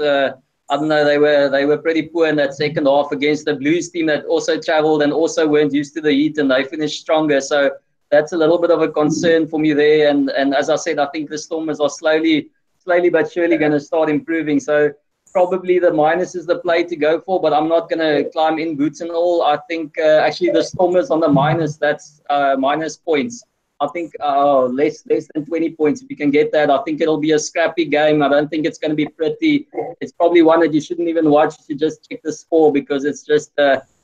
I don't know, they were pretty poor in that second half against the Blues team that also travelled and also weren't used to the heat, and they finished stronger. So that's a little bit of a concern for me there. And as I said, I think the Stormers are slowly but surely going to start improving. So probably the minus is the play to go for, but I'm not going to climb in boots and all. I think actually the Stormers on the minus, that's minus points. I think less than 20 points if you can get that. I think it'll be a scrappy game. I don't think it's going to be pretty. It's probably one that you shouldn't even watch. You should just check the score, because it's just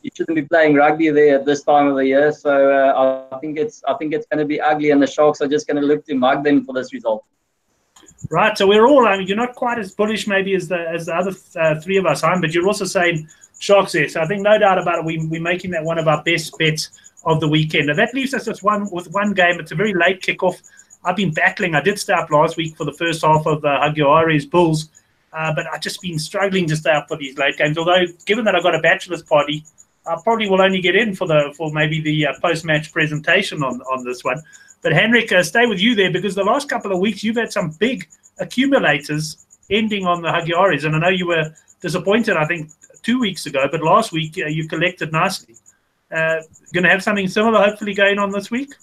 you shouldn't be playing rugby there at this time of the year. So I think it's going to be ugly, and the Sharks are just going to look to mug them for this result. Right. So we're all. I mean, you're not quite as bullish maybe as the other 3 of us, but you're also saying Sharks there. So I think no doubt about it, we're making that one of our best bets of the weekend. And that leaves us with one game. It's a very late kickoff. I've been battling. I did stay up last week for the first half of Hagiare's Bulls, but I've just been struggling to stay up for these late games. Although, given that I've got a bachelor's party, I probably will only get in for maybe the post-match presentation on this one. But Henrik, stay with you there, because the last couple of weeks you've had some big accumulators ending on the Jaguares, and I know you were disappointed, I think, 2 weeks ago, but last week you collected nicely. Going to have something similar hopefully going on this week?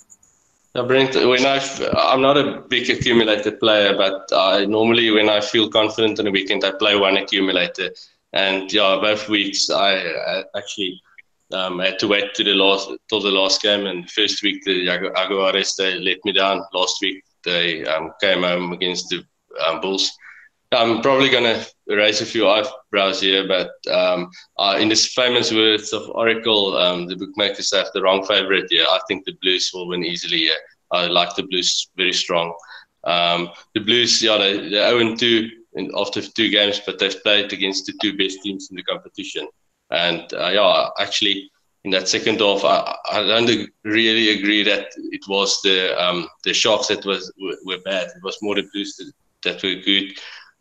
Brent, I'm not a big accumulator player, but normally when I feel confident on a weekend, I play one accumulator. And yeah, both weeks I actually had to wait till the last game. And first week the Jaguares, they let me down. Last week they came home against the Bulls. I'm probably going to raise a few eyebrows here, but in the famous words of Oracle, the bookmakers have the wrong favourite here. I think the Blues will win easily here. I like the Blues very strong. The Blues, yeah, they're 0-2 after 2 games, but they've played against the 2 best teams in the competition. And yeah, actually, in that second half, I don't really agree that it was the Sharks that were bad. It was more the Blues that were good.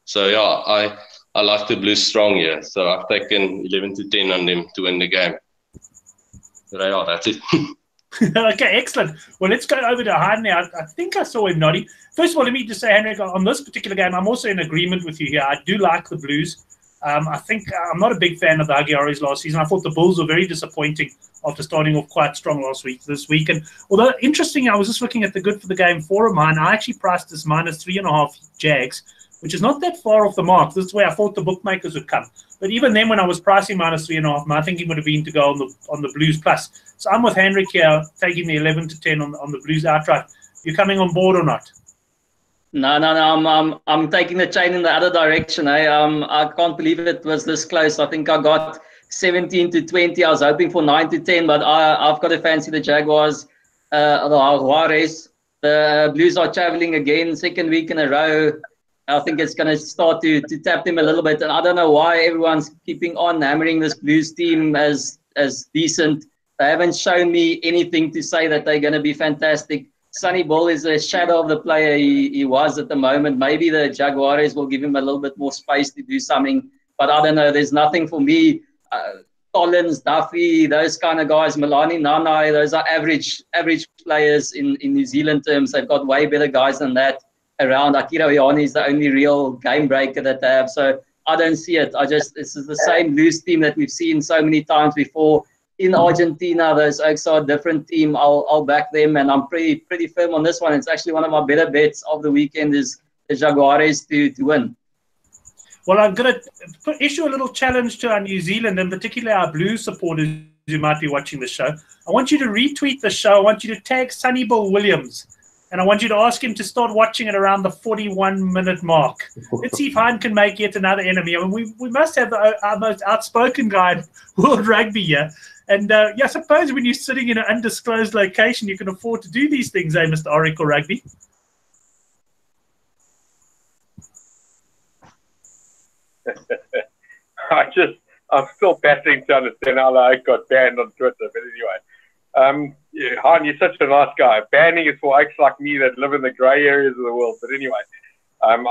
So yeah, I like the Blues strong here. So I've taken 11-10 on them to win the game. So yeah, that's it. Okay, excellent. Well, let's go over to Han now. I think I saw him nodding. First of all, let me just say, Henrik, on this particular game, I'm also in agreement with you here. I do like the Blues. I think I'm not a big fan of the Jaguares last season. I thought the Bulls were very disappointing after starting off quite strong this week. And although interesting, I was just looking at the Good for the Game forum, and I actually priced this -3.5 Jags, which is not that far off the mark. This is where I thought the bookmakers would come. But even then, when I was pricing -3.5, my thinking would have been to go on the Blues plus. So I'm with Henrik here, taking the 11-10 on the Blues outright. You coming on board or not? No. I'm taking the chain in the other direction. I can't believe it was this close. I think I got 17-20. I was hoping for 9-10, but I've got to fancy the Jaguars. The Jaguares. The Blues are traveling again, second week in a row. I think it's going to start to tap them a little bit. And I don't know why everyone's keeping on hammering this Blues team as decent. They haven't shown me anything to say that they're going to be fantastic. Sonny Bull is a shadow of the player he was at the moment. Maybe the Jaguares will give him a little bit more space to do something. But I don't know. There's nothing for me. Collins, Duffy, those kind of guys, Milani, Nanai, those are average players in New Zealand terms. They've got way better guys than that around. Akira Ioane is the only real game breaker that they have. So I don't see it. This is the same Blues team that we've seen so many times before. In Argentina, those Oaks are a different team. I'll back them, and I'm pretty firm on this one. It's actually one of my better bets of the weekend is the Jaguares to win. Well, I'm going to issue a little challenge to our New Zealand, and particularly our Blues supporters who might be watching the show. I want you to retweet the show. I want you to tag Sonny Bill Williams, and I want you to ask him to start watching it around the 41-minute mark. Let's see if Hein can make yet another enemy. I mean, we must have our most outspoken guy in World Rugby here. And I suppose when you're sitting in an undisclosed location, you can afford to do these things, Mr. Oracle Rugby? I'm still battling to understand how I got banned on Twitter. But anyway, Han, you're such a nice guy. Banning is for oaks like me that live in the grey areas of the world. But anyway, I'm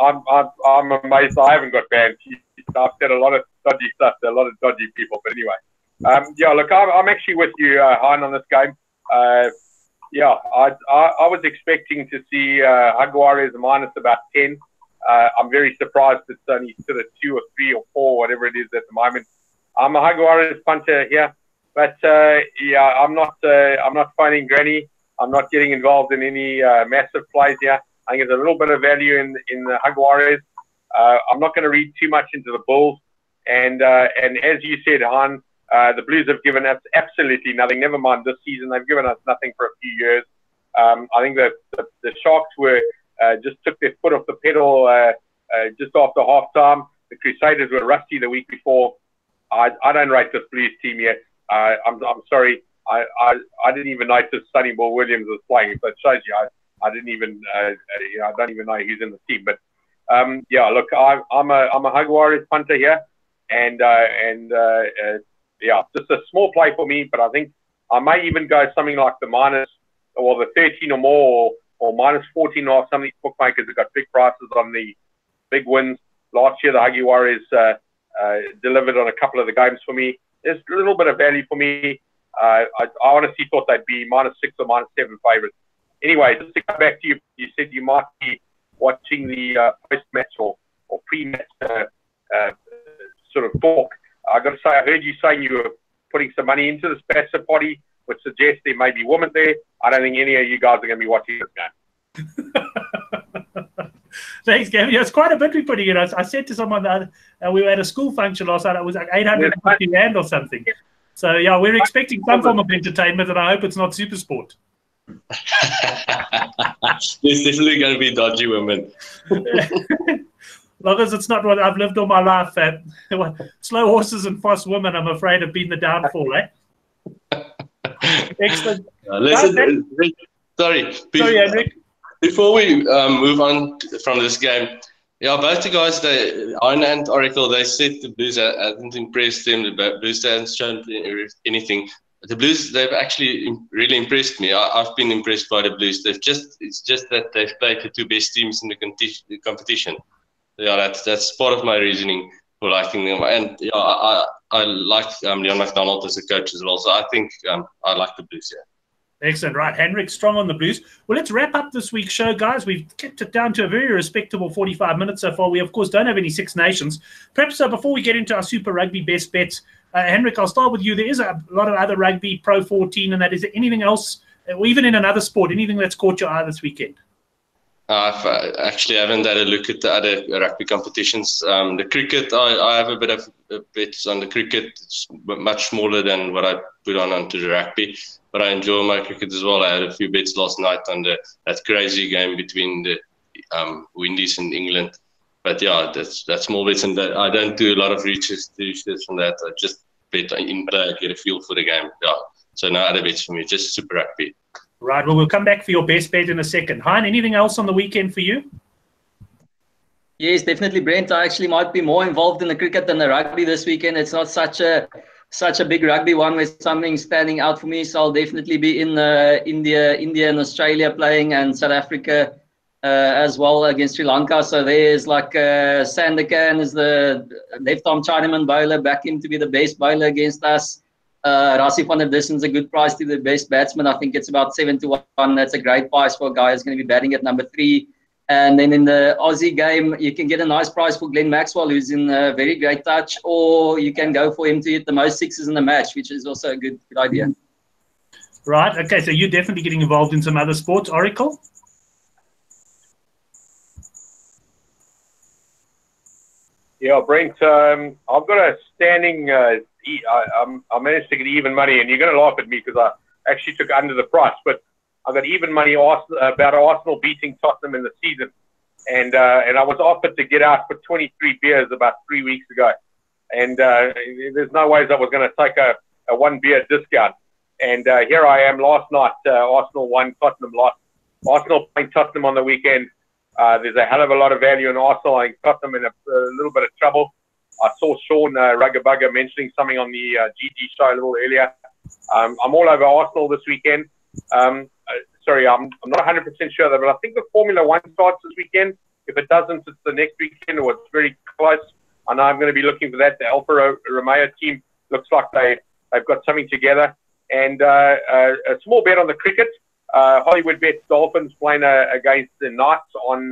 amazed I haven't got banned. I've said a lot of dodgy stuff to a lot of dodgy people. But anyway. Look, I'm actually with you, Hein, on this game. I was expecting to see Jaguares minus about 10. I'm very surprised it's only sort of 2 or 3 or 4, whatever it is at the moment. I'm a Jaguares punter here, but I'm not phoning granny. I'm not getting involved in any massive plays here. I think there's a little bit of value in the Jaguares. I'm not going to read too much into the Bulls, and as you said, Hein. The Blues have given us absolutely nothing. Never mind this season; they've given us nothing for a few years. I think that the Sharks were just took their foot off the pedal just after half time. The Crusaders were rusty the week before. I don't rate this Blues team yet. I'm sorry. I didn't even notice Sonny Bill Williams was playing. So it shows you I didn't even I don't even know who's in the team. But look, I'm a Jaguares punter here, and just a small play for me, but I think I may even go something like the 13 or more, or minus 14 or some of these bookmakers have got big prices on the big wins. Last year, the Jaguares delivered on a couple of the games for me. there's a little bit of value for me. I honestly thought they'd be -6 or -7 favourites. Anyway, just to come back to you, you said you might be watching the post-match or pre-match sort of talk. I got to say, I heard you saying you were putting some money into this bachelor party, which suggests there may be women there. I don't think any of you guys are going to be watching this game. Thanks, Gavin. Yeah, it's quite a bit we're putting in. I said to someone that we were at a school function last night. It was like 850 rand or something. So, yeah, we're expecting some form of entertainment, and I hope it's not super sport. There's definitely going to be dodgy women. Long as it's not what I've lived all my life. Slow horses and fast women, I'm afraid, have been the downfall, eh? Excellent. Sorry, Henrik. Before we move on from this game, yeah, both the guys, Iron and Oracle, they said the Blues hadn't impressed them. The Blues hadn't shown anything. The Blues, they've actually really impressed me. I've been impressed by the Blues. It's just that they've played the two best teams in the competition. Yeah, that's part of my reasoning for liking them. And yeah, I like Leon McDonald as a coach as well. So I think I like the Blues, yeah. Excellent. Right, Henrik, strong on the Blues. Well, let's wrap up this week's show, guys. We've kept it down to a very respectable 45 minutes so far. We, of course, don't have any Six Nations. Perhaps before we get into our Super Rugby best bets, Henrik, I'll start with you. There is a lot of other rugby, Pro 14, and that. Is there anything else, or even in another sport, anything that's caught your eye this weekend? I actually haven't had a look at the other rugby competitions. The cricket, I have a bit of bets on the cricket. It's much smaller than what I put onto the rugby, but I enjoy my cricket as well. I had a few bets last night on that crazy game between the Windies and England. But yeah, that's small bets, and I don't do a lot of research on that. I just bet in play, get a feel for the game. Yeah, so no other bets for me, just Super Rugby. Right, well, we'll come back for your best bet in a second. Hein, anything else on the weekend for you? Yes, definitely, Brent. I actually might be more involved in the cricket than the rugby this weekend. It's not such a big rugby one with something standing out for me. So I'll definitely be in India and Australia playing, and South Africa as well against Sri Lanka. So there's like Sandakan is the left-arm Chinaman bowler, back him to be the best bowler against us. Rassie van der Dissen's a good price to the best batsman. I think it's about 7-1. That's a great price for a guy who's going to be batting at number 3. And then in the Aussie game, you can get a nice price for Glenn Maxwell, who's in very great touch, or you can go for him to hit the most sixes in the match, which is also a good idea. Right. Okay. So you're definitely getting involved in some other sports. Oracle? Yeah, Brent, I've got a standing, I managed to get even money, and you're going to laugh at me because I actually took under the price, but I got even money about Arsenal beating Tottenham in the season. And I was offered to get out for 23 beers about 3 weeks ago. And there's no ways I was going to take a 1 beer discount. And here I am last night, Arsenal won, Tottenham lost. Arsenal playing Tottenham on the weekend. There's a hell of a lot of value in Arsenal. I think Tottenham in a little bit of trouble. I saw Sean Ruggabugger mentioning something on the GG show a little earlier. I'm all over Arsenal this weekend. Sorry, I'm not 100% sure, though, but I think the Formula 1 starts this weekend. If it doesn't, it's the next weekend, or it's very close. I know I'm going to be looking for that. The Alfa Romeo team looks like they've got something together. And a small bet on the cricket. Hollywood bets Dolphins playing against the Knights on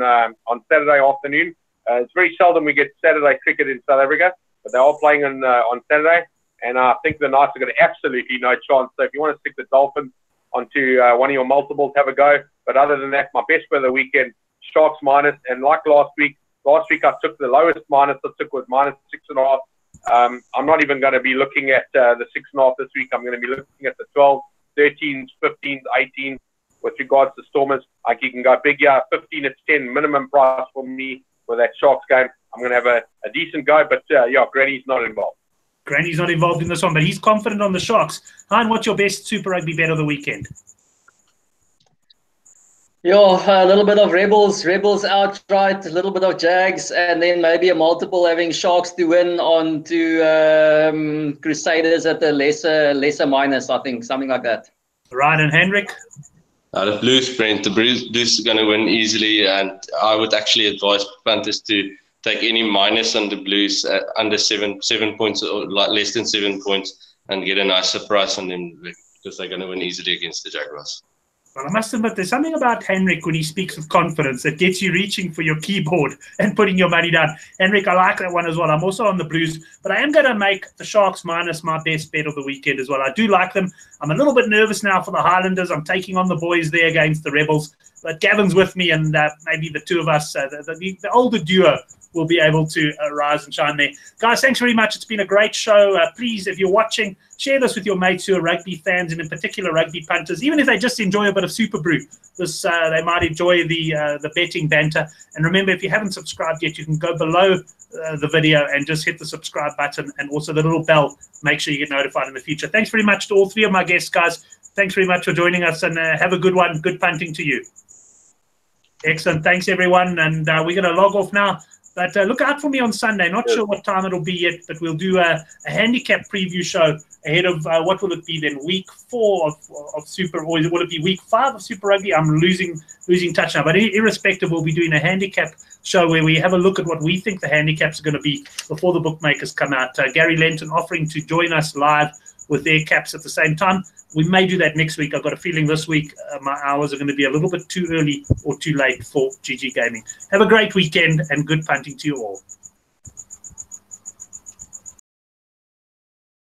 Saturday afternoon. It's very seldom we get Saturday cricket in South Africa, but they are playing on Saturday. And I think the Knights are going to absolutely no chance. So if you want to stick the Dolphins onto one of your multiples, have a go. But other than that, my best for the weekend, Sharks minus. And like last week I took the lowest minus I took was -6.5. I'm not even going to be looking at the 6.5 this week. I'm going to be looking at the 12s, 13s, 15s, 18s. With regards to Stormers, you can go big, 15 at 10 minimum price for me for that Sharks game. I'm going to have a decent go, but Granny's not involved. Granny's not involved in this one, but he's confident on the Sharks. Hein, what's your best Super Rugby bet of the weekend? A little bit of Rebels outright, a little bit of Jags, and then maybe a multiple having Sharks to win on to Crusaders at the lesser minus, I think, something like that. Right, and Henrik? The Blues, Brent. The Blues are going to win easily, and I would actually advise punters to take any minus on the Blues under 7 points or less than 7 points and get a nice surprise on them because they're going to win easily against the Jaguars. Well, I must admit, there's something about Henrik when he speaks with confidence that gets you reaching for your keyboard and putting your money down. Henrik, I like that one as well. I'm also on the Blues, but I am going to make the Sharks minus my best bet of the weekend as well. I do like them. I'm a little bit nervous now for the Highlanders. I'm taking on the boys there against the Rebels, but Gavin's with me, and maybe the two of us, the older duo, will be able to rise and shine there. Guys, thanks very much. It's been a great show. Please, if you're watching, share this with your mates who are rugby fans, and in particular rugby punters. Even if they just enjoy a bit of Super Brew, they might enjoy the betting banter. And remember, if you haven't subscribed yet, you can go below the video and just hit the subscribe button and also the little bell. Make sure you get notified in the future. Thanks very much to all three of my guests, guys. Thanks very much for joining us, and have a good one. Good punting to you. Excellent. Thanks, everyone. And we're going to log off now. But look out for me on Sunday. Not sure what time it'll be yet, but we'll do a handicap preview show ahead of what will it be then? Week 4 of Super, or will it be week 5 of Super Rugby? I'm losing touch now. But irrespective, we'll be doing a handicap show where we have a look at what we think the handicaps are going to be before the bookmakers come out. Gary Lenton offering to join us live with their caps at the same time. We may do that next week. I've got a feeling this week my hours are going to be a little bit too early or too late for GG Gaming. Have a great weekend and good punting to you all.